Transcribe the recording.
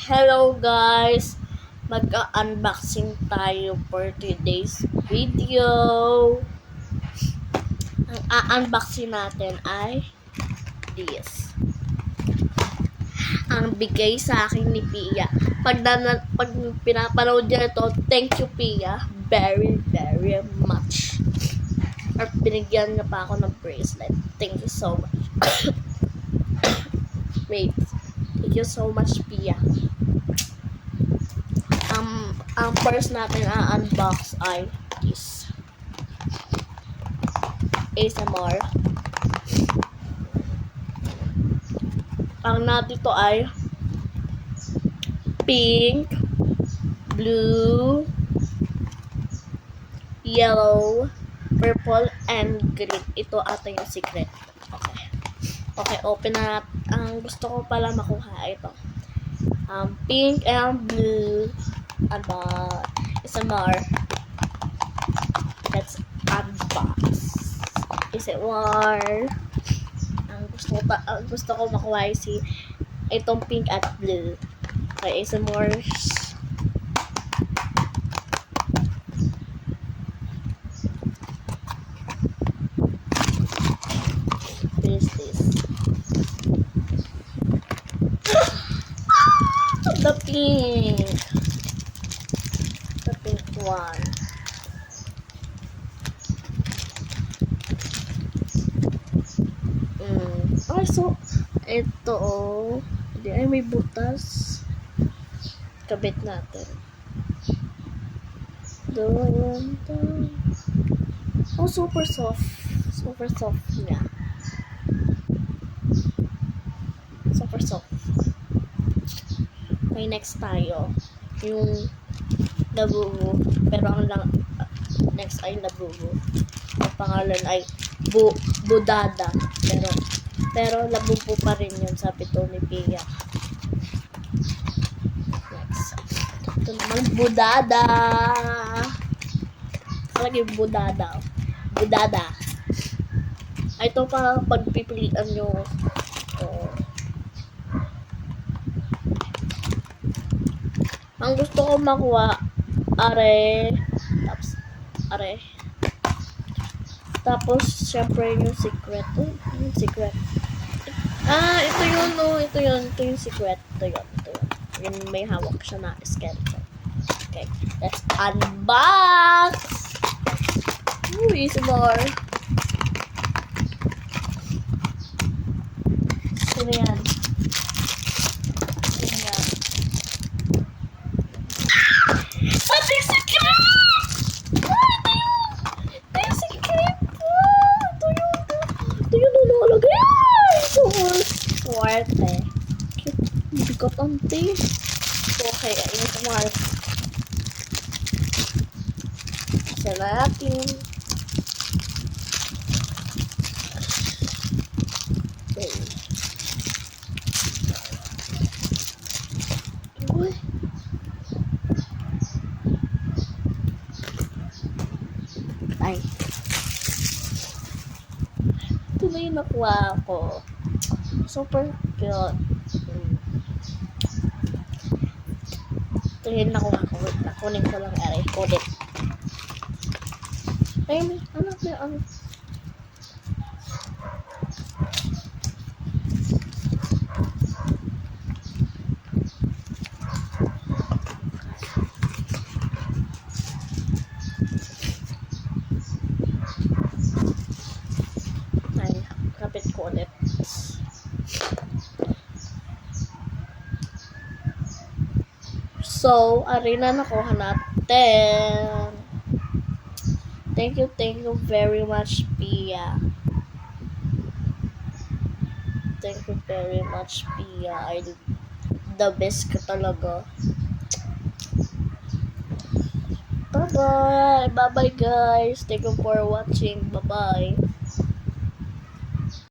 Hello guys! Mag-unboxing tayo for today's video. Ang unboxing natin ay this. Ang bigay sa akin ni Pia. Pag pinapanood niya ito, thank you Pia. Very, very much. At binigyan niya pa ako ng bracelet. Thank you so much. Wait. Thank you so much, Pia. Ang first natin unbox ay this. ASMR. Ang nandito ay pink, blue, yellow, purple, and green. Ito ata yung secret. Okay, open na. Ang gusto ko pala makuha ito. Pink and blue. ASMR. Let's unbox. ASMR. Ang gusto ko makuha ay itong pink at blue. Okay, ASMR. What is this? The pink one. Okay, so ito hindi ay may butas. Kabit natin. Super soft. Super soft niya. Super soft. Okay, next tayo. Yung labubo. Pero ang next ay labubo. Ang pangalan ay Budada. Pero labubo pa rin yun, sabi to ni Pia. Next. Ito naman, Budada. Lagi Budada. Budada. Ito pa pagpipilian nyo. Ang gusto ko makuha, tapos, syempre yung secret. Yung secret. Ito yun, ito yung secret. Ito yun. Yung may hawak siya na skeleton. Okay, let's unbox! Easy more. Sino yan? Suwerte. Bigot ante. Okay, ayun ito mga. Isa natin. Okay. Uy. Ay. Ito na yung nakuha ko. Super cute. Ito yun nakuha ko. Nakunin ko lang aray. Kodit. Ay, ano? Ay, kapit ko ulit. So, arena nakuha natin. Thank you very much, Pia. Thank you very much, Pia. The best ka talaga. Bye-bye. Bye-bye, guys. Thank you for watching. Bye-bye.